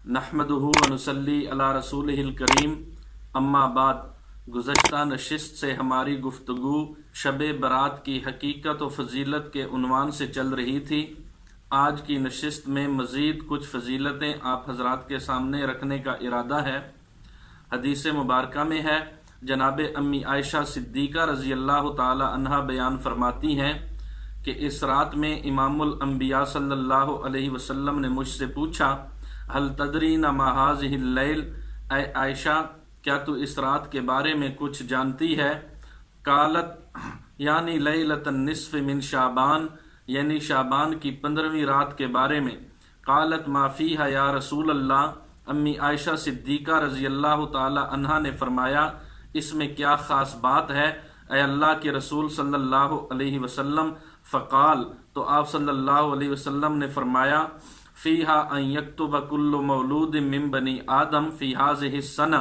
नहमदुहु व नुसल्ली अला रसूलिहिल करीम, अम्मा बाद। गुज़श्ता नशिस्त से हमारी गुफ्तगू शब बरात की हकीकत व फजीलत के उन्वान से चल रही थी। आज की नशिस्त में मज़ीद कुछ फजीलतें आप हजरात के सामने रखने का इरादा है। हदीस मुबारका में है, जनाब अम्मी आयशा सिद्दीक़ा रज़ी अल्लाह ताला अन्हा बयान फरमाती हैं कि इस रात में इमामुल अंबिया सल्लल्लाहु अलैहि वसल्लम ने मुझसे पूछा, हल तदरीना मा हाज़िहिल लैल, ऐ आयशा क्या तू इस रात के बारे में कुछ जानती है? कालत यानी लैलतन निस्फ़ मिन शाबान, यानी शाबान की 15वीं रात के बारे में। कालत माफ़ीहा या रसूल अल्लाह, अम्मी आयशा सिद्दीक़ा रज़ी अल्लाह ताला अन्हा ने फरमाया, इसमें क्या ख़ास बात है ऐ अल्लाह के रसूल सल्लल्लाहु अलैहि वसल्लम? फ़क़ाल, तो आप सल्लल्लाहु अलैहि वसल्लम ने फरमाया, फ़ीहा अन यक्तुब कुल्लु मौलूदिन मिन बनी आदम फ़ी हाज़िहि सना,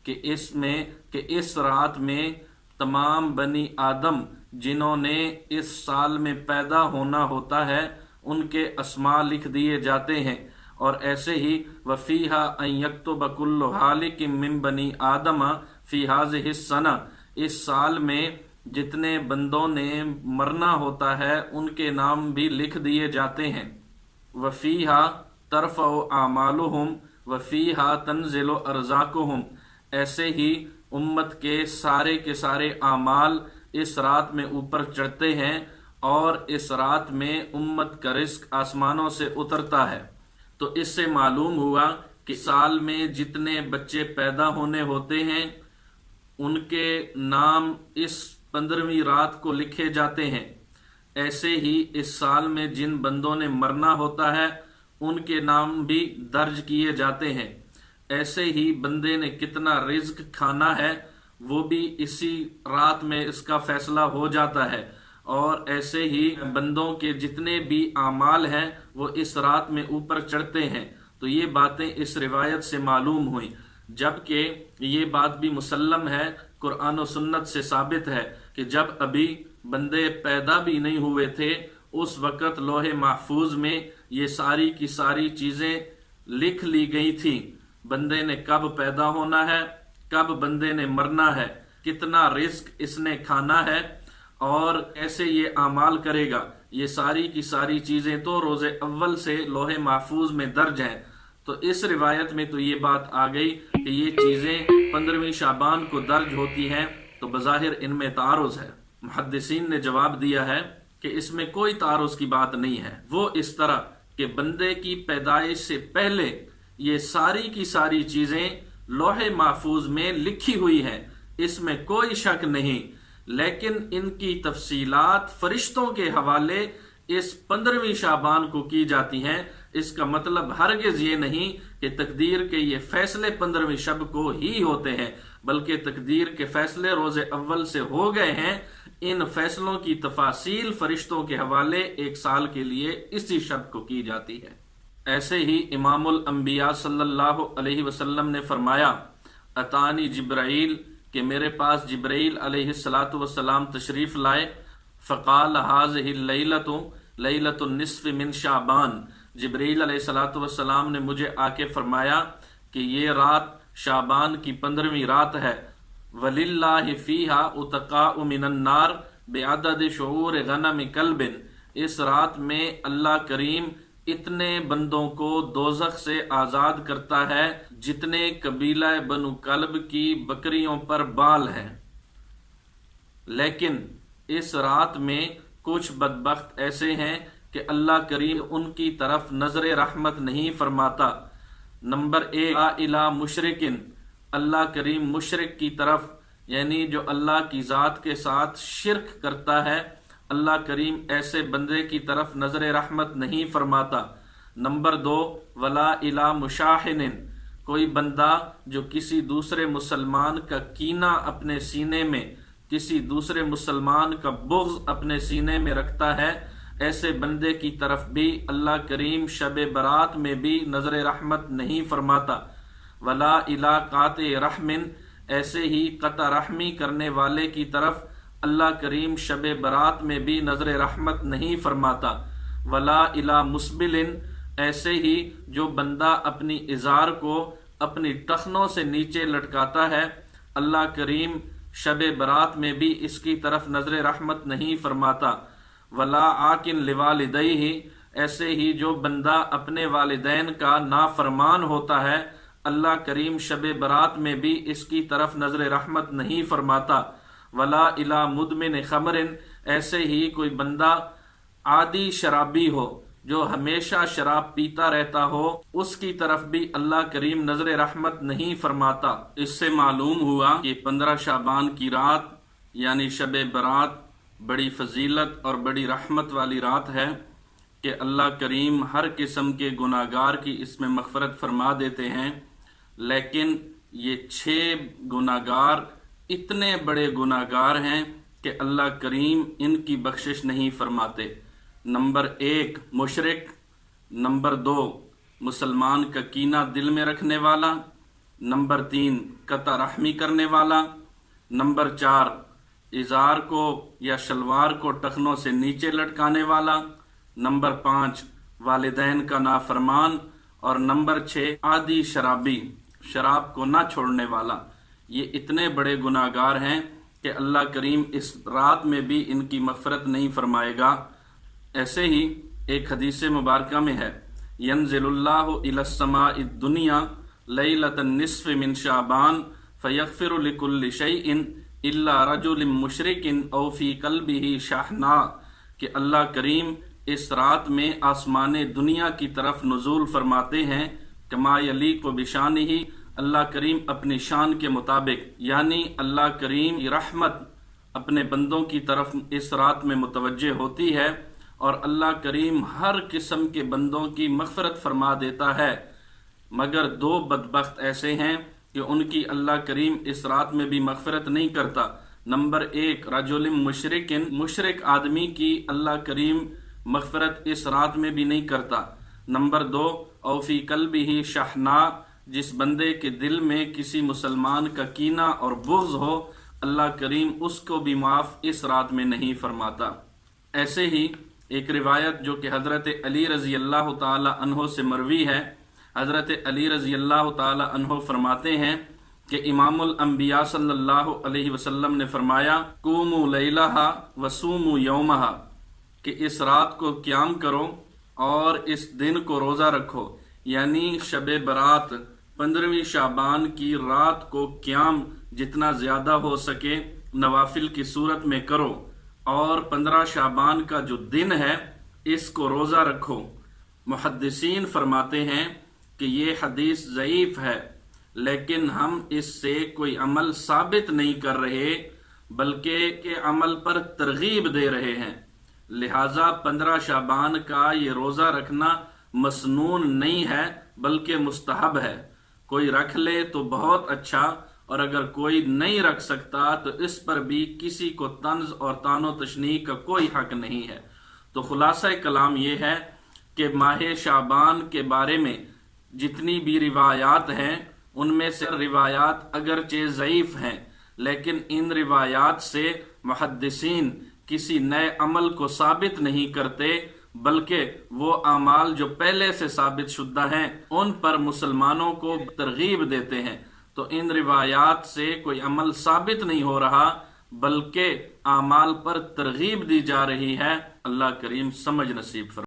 कि इसमें कि इस रात में तमाम बनी आदम जिन्होंने इस साल में पैदा होना होता है उनके अस्मा लिख दिए जाते हैं। और ऐसे ही वफ़ीहा अन यक्तुब कुल्लु हालिकिन मिन बनी आदम फ़ी हाज़िहि सना, इस साल में जितने बंदों ने मरना होता है उनके नाम भी लिख दिए जाते हैं। वफ़ीहा तरफ़उ आमालुहुम वफ़ीहा तंज़िलु अर्ज़ाकुहुम, ऐसे ही उम्मत के सारे आमाल इस रात में ऊपर चढ़ते हैं और इस रात में उम्मत का रिस्क आसमानों से उतरता है। तो इससे मालूम हुआ कि साल में जितने बच्चे पैदा होने होते हैं उनके नाम इस 15वीं रात को लिखे जाते हैं। ऐसे ही इस साल में जिन बंदों ने मरना होता है उनके नाम भी दर्ज किए जाते हैं। ऐसे ही बंदे ने कितना रिज्क खाना है वो भी इसी रात में इसका फैसला हो जाता है। और ऐसे ही बंदों के जितने भी आमाल हैं वो इस रात में ऊपर चढ़ते हैं। तो ये बातें इस रिवायत से मालूम हुई, जबकि ये बात भी मुसल्लम है, कुरान और सुन्नत से साबित है कि जब अभी बंदे पैदा भी नहीं हुए थे उस वक़्त लोहे महफूज में ये सारी की सारी चीज़ें लिख ली गई थी। बंदे ने कब पैदा होना है, कब बंदे ने मरना है, कितना रिस्क इसने खाना है और कैसे ये आमाल करेगा, ये सारी की सारी चीज़ें तो रोज़े अव्वल से लोहे महफूज में दर्ज हैं। तो इस रिवायत में तो ये बात आ गई कि ये चीज़ें 15वीं शाबान को दर्ज होती हैं, तो बज़ाहिर इनमें तारुज़ है। मुहद्दिसीन ने जवाब दिया है कि इसमें कोई तारुज़ की बात नहीं है। वो इस तरह कि बंदे की पैदाइश से पहले ये सारी की सारी चीज़ें लोहे महफूज में लिखी हुई हैं, इसमें कोई शक नहीं। लेकिन इनकी तफसीलात फरिश्तों के हवाले इस 15वीं शाबान को की जाती हैं। इसका मतलब हरगिज़ ये नहीं कि तकदीर के ये फैसले 15वीं शब को ही होते हैं, बल्कि तकदीर के फैसले रोज़े अव्वल से हो गए हैं। इन फैसलों की तफासील फरिश्तों के हवाले एक साल के लिए इसी शब को की जाती है। ऐसे ही इमामुल अंबिया सल्लल्लाहु अलैहि वसल्लम ने फरमाया, अतानी जिब्राइल, कि मेरे पास जिब्राइल अलैहिस्सलातु वस्सलाम तशरीफ़ लाए। फ़क़ाल हाज़िहि लैलतु लैलतुन निस्फ़ मिन शाबान, जिब्राइल अलैहिस्सलातु वस्सलाम ने मुझे आके फरमाया कि ये रात शाबान की 15वीं रात है। वलिल्लाहि फ़ीहा उतक़ाउ मिनन नार बिअदद शुऊर गनम कल्बिन, इस रात में अल्लाह करीम इतने बंदों को दोज़ख से आज़ाद करता है जितने कबीला बनु कल्ब की बकरियों पर बाल हैं। लेकिन इस रात में कुछ बदबख्त ऐसे हैं कि अल्लाह करीम उनकी तरफ नज़र रहमत नहीं फरमाता। नंबर 1, इला मुशरिकिन, अल्लाह करीम मुशरिक की तरफ, यानी जो अल्लाह की ज़ात के साथ शिर्क करता है, अल्लाह करीम ऐसे बंदे की तरफ नज़र रहमत नहीं फरमाता। नंबर 2, वला इला मुशाहिनिन, कोई बंदा जो किसी दूसरे मुसलमान का कीना अपने सीने में, किसी दूसरे मुसलमान का बुग़्ज़ अपने सीने में रखता है, ऐसे बंदे की तरफ भी अल्लाह करीम शब बरात में भी नज़र रहमत नहीं फरमाता। वला इला काते रहमिन, ऐसे ही कता रहमी करने वाले की तरफ अल्लाह करीम शब बरात में भी नज़र रहमत नहीं फरमाता। वला इला मुस्बिलिन, ایسے ہی جو بندہ اپنی ازار کو اپنی ٹخنوں سے نیچے لٹکاتا ہے، اللہ کریم شب برات میں بھی اس کی طرف نظر رحمت نہیں فرماتا۔ ولا آکن لوالدیہ، ایسے ہی جو بندہ اپنے والدین کا نافرمان ہوتا ہے، اللہ کریم شب برات میں بھی اس کی طرف نظر رحمت نہیں فرماتا۔ ولا الی مدمن خمر، ایسے ہی کوئی بندہ عادی شرابی ہو جو ہمیشہ شراب پیتا رہتا ہو، اس کی طرف بھی اللہ کریم نظر رحمت نہیں فرماتا۔ اس سے معلوم ہوا کہ 15 شعبان کی رات یعنی شب برات بڑی فضیلت اور بڑی رحمت والی رات ہے کہ اللہ کریم ہر قسم کے گناہگار کی اس میں مغفرت فرما دیتے ہیں، لیکن یہ 6 گناہگار اتنے بڑے گناہگار ہیں کہ اللہ کریم ان کی بخشش نہیں فرماتے۔ نمبر 1 مشرک، نمبر 2 مسلمان کا کینہ دل میں رکھنے والا، نمبر 3 قطع رحمی کرنے والا، نمبر 4 ازار کو یا شلوار کو ٹخنوں سے نیچے لٹکانے والا، نمبر 5 والدین کا نافرمان، اور نمبر 6 عادی شرابی، شراب کو نہ چھوڑنے والا۔ یہ اتنے بڑے گناہگار ہیں کہ اللہ کریم اس رات میں بھی ان کی مغفرت نہیں فرمائے گا۔ ایسے ہی ایک حدیث مبارکہ میں ہے، ینزل اللہ الی السماء الدنیا لیلۃ النصف من شعبان فیغفر لکل شیء الا رجل مشرک او فی قلبہ شحناء، کہ اللہ کریم اس رات میں آسمان دنیا کی طرف نزول فرماتے ہیں، کما یلیق بشانہ، اللہ کریم اپنی شان کے مطابق، یعنی اللہ کریم کی رحمت اپنے بندوں کی طرف اس رات میں متوجہ ہوتی ہے، اور اللہ کریم ہر قسم کے بندوں کی مغفرت فرما دیتا ہے، مگر 2 بدبخت ایسے ہیں کہ ان کی اللہ کریم اس رات میں بھی مغفرت نہیں کرتا۔ نمبر 1 رجل مشرک، مشرک آدمی کی اللہ کریم مغفرت اس رات میں بھی نہیں کرتا۔ نمبر 2 او فی قلبہ شحناء، جس بندے کے دل میں کسی مسلمان کا کینہ اور بغض ہو، اللہ کریم اس کو بھی معاف اس رات میں نہیں فرماتا۔ ایسے ہی ایک روایت جو کہ حضرت علی رضی اللہ تعالی عنہ سے مروی ہے، حضرت علی رضی اللہ تعالی عنہ فرماتے ہیں کہ امام الانبیاء صلی اللہ علیہ وسلم نے فرمایا، قوموا لیلہا وصوموا یومہا، کہ اس رات کو قیام کرو اور اس دن کو روزہ رکھو، یعنی شب برات 15ویں شعبان کی رات کو قیام جتنا زیادہ ہو سکے نوافل کی صورت میں کرو، اور 15 شعبان کا جو دن ہے اس کو روزہ رکھو۔ محدثین فرماتے ہیں کہ یہ حدیث ضعیف ہے، لیکن ہم اس سے کوئی عمل ثابت نہیں کر رہے بلکہ کہ عمل پر ترغیب دے رہے ہیں، لہٰذا 15 شعبان کا یہ روزہ رکھنا مسنون نہیں ہے بلکہ مستحب ہے۔ کوئی رکھ لے تو بہت اچھا، اور اگر کوئی نہیں رکھ سکتا تو اس پر بھی کسی کو طنز اور طعن و تشنیع کا کوئی حق نہیں ہے۔ تو خلاصہ کلام یہ ہے کہ ماہ شعبان کے بارے میں جتنی بھی روایات ہیں ان میں سے روایات اگرچہ ضعیف ہیں، لیکن ان روایات سے محدثین کسی نئے عمل کو ثابت نہیں کرتے، بلکہ وہ اعمال جو پہلے سے ثابت شدہ ہیں ان پر مسلمانوں کو ترغیب دیتے ہیں۔ تو ان روایات سے کوئی عمل ثابت نہیں ہو رہا بلکہ اعمال پر ترغیب دی جا رہی ہے۔ اللہ کریم سمجھ نصیب فرمائے۔